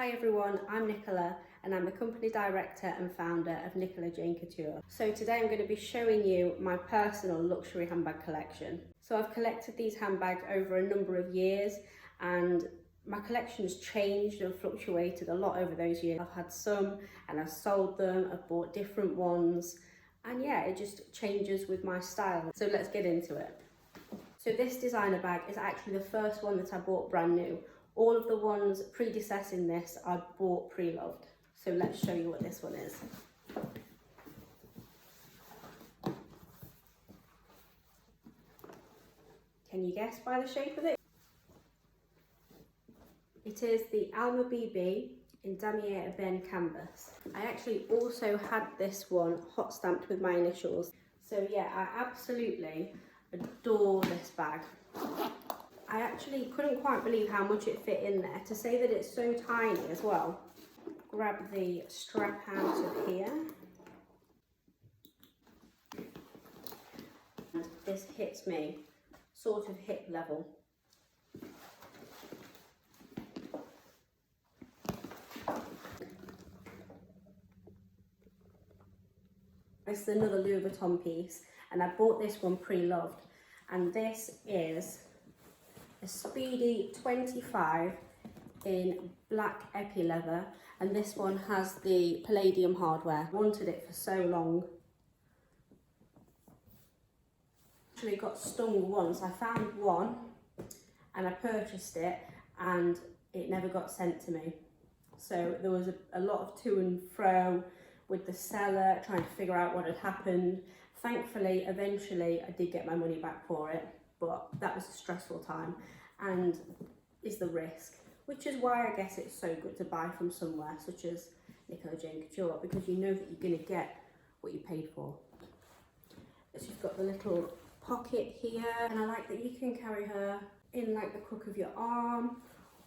Hi everyone, I'm Nicola and I'm the company director and founder of Nicola Jane Couture. So today I'm going to be showing you my personal luxury handbag collection. So I've collected these handbags over a number of years and my collection's changed and fluctuated a lot over those years. I've had some and I've sold them, I've bought different ones, and yeah, it just changes with my style. So let's get into it. So this designer bag is actually the first one that I bought brand new. All of the ones predecessing this I bought pre-loved. So let's show you what this one is. Can you guess by the shape of it? It is the Alma BB in Damier Ebene canvas. I actually also had this one hot stamped with my initials. So yeah, I absolutely adore this bag. I actually couldn't quite believe how much it fit in there. To say that it's so tiny as well. Grab the strap out of here. And this hits me sort of hip level. This is another Louis Vuitton piece, and I bought this one pre-loved, and this is a Speedy 25 in black epi leather, and this one has the palladium hardware. I wanted it for so long. Actually got stung once. I found one and I purchased it and it never got sent to me. So there was a lot of to and fro with the seller trying to figure out what had happened. Thankfully, eventually I did get my money back for it, but that was a stressful time and is the risk, which is why I guess it's so good to buy from somewhere such as Nicola Jane Couture, because you know that you're going to get what you paid for. She's got the little pocket here, and I like that you can carry her in like the crook of your arm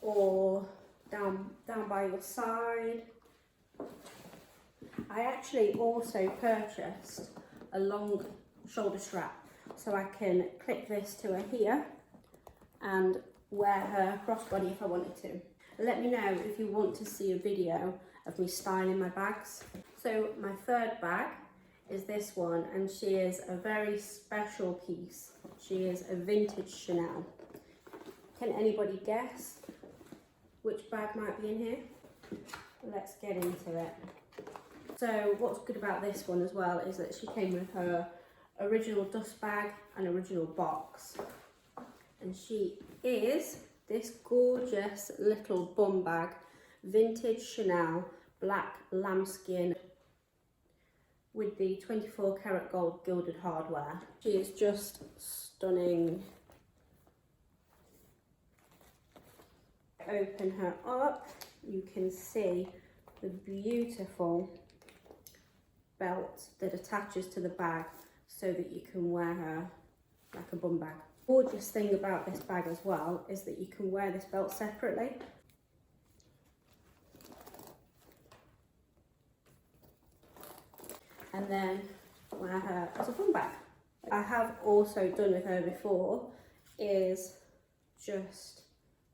or down by your side. I actually also purchased a long shoulder strap, so I can clip this to her here and wear her crossbody if I wanted to. Let me know if you want to see a video of me styling my bags. So my third bag is this one, and she is a very special piece. She is a vintage Chanel. Can anybody guess which bag might be in here? Let's get into it. So what's good about this one as well is that she came with her original dust bag and original box. And she is this gorgeous little bum bag, vintage Chanel, black lambskin with the 24 karat gold gilded hardware. She is just stunning. Open her up, you can see the beautiful belt that attaches to the bag so that you can wear her like a bum bag. The gorgeous thing about this bag as well is that you can wear this belt separately. And then wear her as a bum bag. I have also done with her before is just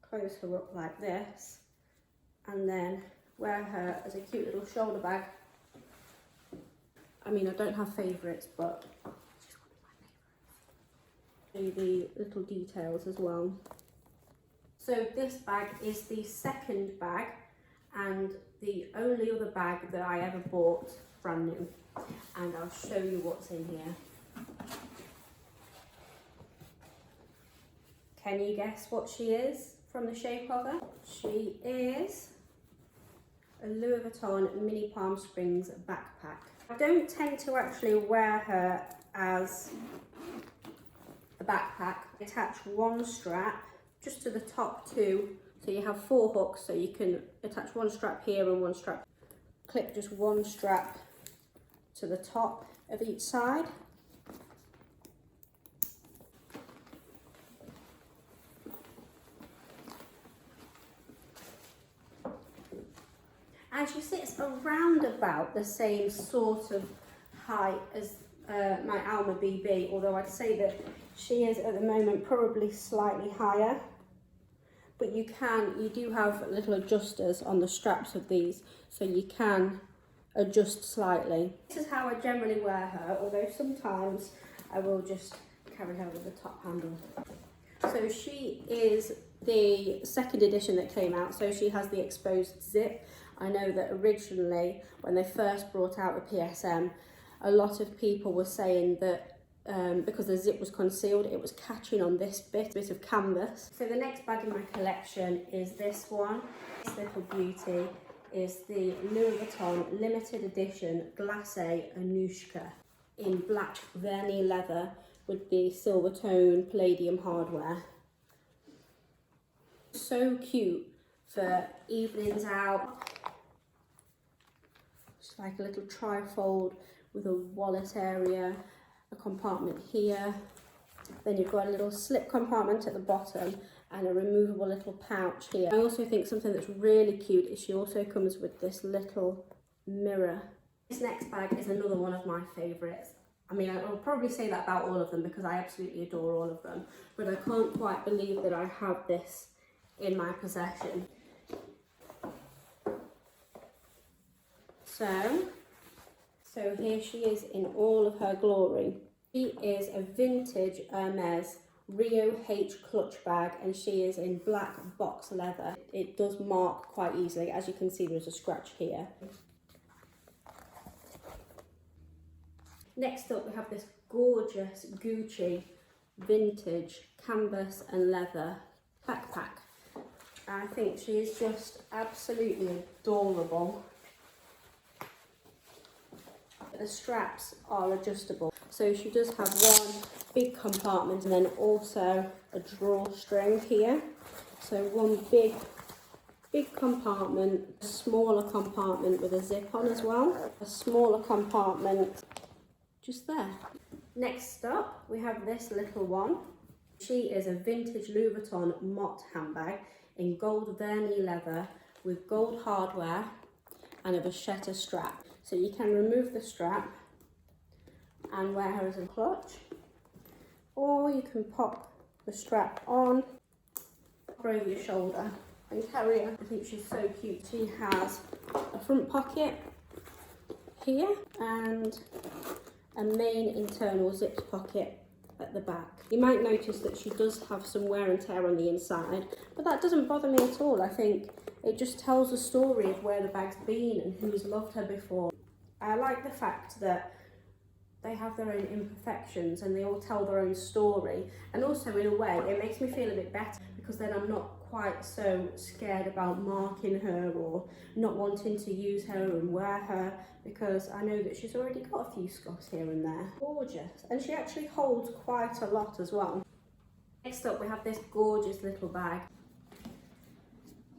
close her up like this and then wear her as a cute little shoulder bag. I mean, I don't have favourites, but she's one of my favourites. The little details as well. So this bag is the second bag and the only other bag that I ever bought brand new. And I'll show you what's in here. Can you guess what she is from the shape of her? She is a Louis Vuitton mini Palm Springs backpack. I don't tend to actually wear her as a backpack. Attach one strap just to the top two, so you have 4 hooks, so you can attach one strap here and one strap. Clip just one strap to the top of each side. And she sits around about the same sort of height as my Alma BB, although I'd say that she is at the moment probably slightly higher. But but you do have little adjusters on the straps of these, so you can adjust slightly. This is how I generally wear her, although sometimes I will just carry her with the top handle. So she is the second edition that came out, so she has the exposed zip. I know that originally, when they first brought out the PSM, a lot of people were saying that because the zip was concealed, it was catching on this bit of canvas. So the next bag in my collection is this one. This little beauty is the Louis Vuitton limited edition Glacé Anushka in black vernis leather with the silver tone palladium hardware. So cute for evenings out. It's like a little trifold with a wallet area, a compartment here. Then you've got a little slip compartment at the bottom and a removable little pouch here. I also think something that's really cute is she also comes with this little mirror. This next bag is another one of my favourites. I mean, I'll probably say that about all of them because I absolutely adore all of them, but I can't quite believe that I have this in my possession. So here she is in all of her glory. She is a vintage Hermes Rio H clutch bag, and she is in black box leather. It does mark quite easily. As you can see, there's a scratch here. Next up, we have this gorgeous Gucci vintage canvas and leather backpack. I think she is just absolutely adorable. The straps are adjustable, so she does have one big compartment and then also a drawstring here. So one big compartment, a smaller compartment with a zip on as well, a smaller compartment just there. Next up, we have this little one. She is a vintage Louis Vuitton Mott handbag in gold vernis leather with gold hardware and a vachetta strap. So you can remove the strap and wear her as a clutch, or you can pop the strap on over your shoulder and carry her. I think she's so cute. She has a front pocket here and a main internal zipped pocket at the back. You might notice that she does have some wear and tear on the inside, but that doesn't bother me at all. I think it just tells a story of where the bag's been and who's loved her before. I like the fact that they have their own imperfections and they all tell their own story, and also in a way it makes me feel a bit better because then I'm not quite so scared about marking her or not wanting to use her and wear her, because I know that she's already got a few scuffs here and there. Gorgeous, and she actually holds quite a lot as well. Next up, we have this gorgeous little bag.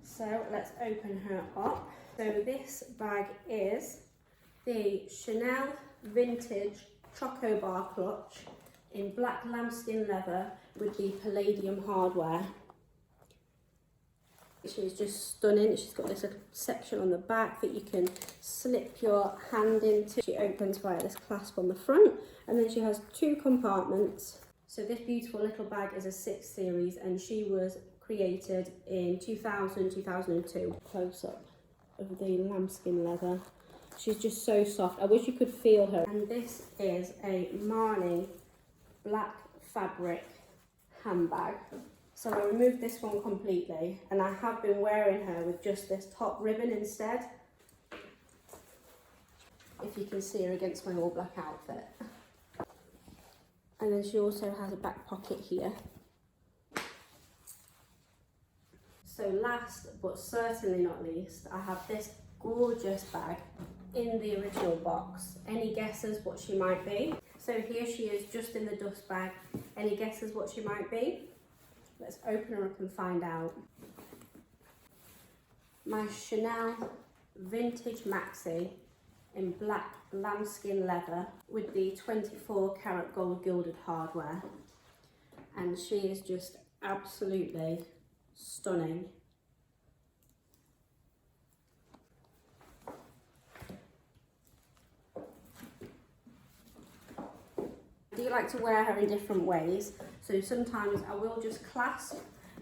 So let's open her up. So this bag is the Chanel vintage Choco Bar clutch in black lambskin leather with the palladium hardware. She's just stunning. She's got this little section on the back that you can slip your hand into. She opens via this clasp on the front, and then she has two compartments. So this beautiful little bag is a 6 series, and she was created in 2002. Close up of the lambskin leather. She's just so soft. I wish you could feel her. And this is a Marni black fabric handbag. So I removed this one completely, and I have been wearing her with just this top ribbon instead. If you can see her against my all black outfit. And then she also has a back pocket here. So last but certainly not least, I have this gorgeous bag in the original box. Any guesses what she might be? So here she is just in the dust bag. Any guesses what she might be? Let's open her up and find out. My Chanel vintage maxi in black lambskin leather with the 24 karat gold gilded hardware. And she is just absolutely stunning. I do like to wear her in different ways, so sometimes I will just clasp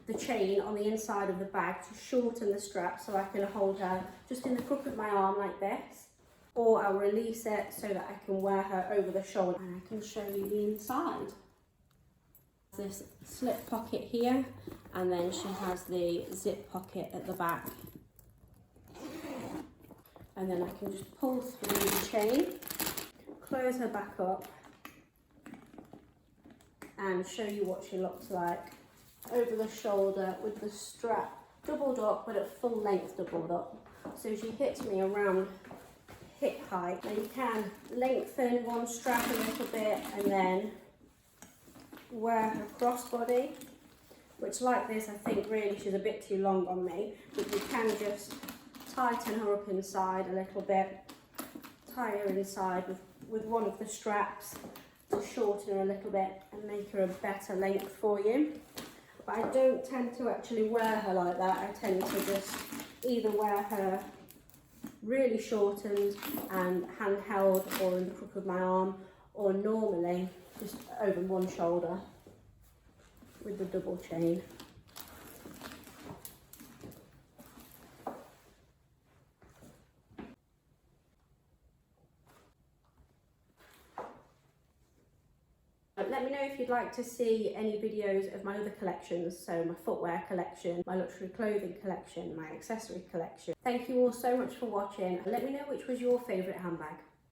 the chain on the inside of the bag to shorten the strap so I can hold her just in the crook of my arm like this, or I'll release it so that I can wear her over the shoulder, and I can show you the inside. This slip pocket here, and then she has the zip pocket at the back, and then I can just pull through the chain, close her back up and show you what she looks like over the shoulder with the strap doubled up, but at full length doubled up, so she hits me around hip height. Now you can lengthen one strap a little bit and then wear her crossbody, which like this I think really she's a bit too long on me, but you can just tighten her up inside a little bit, tie her inside with one of the straps to shorten her a little bit and make her a better length for you. But I don't tend to actually wear her like that. I tend to just either wear her really shortened and handheld or in the crook of my arm, or normally just over one shoulder with the double chain. Let me know if you'd like to see any videos of my other collections, so my footwear collection, my luxury clothing collection, my accessory collection. Thank you all so much for watching. Let me know which was your favourite handbag.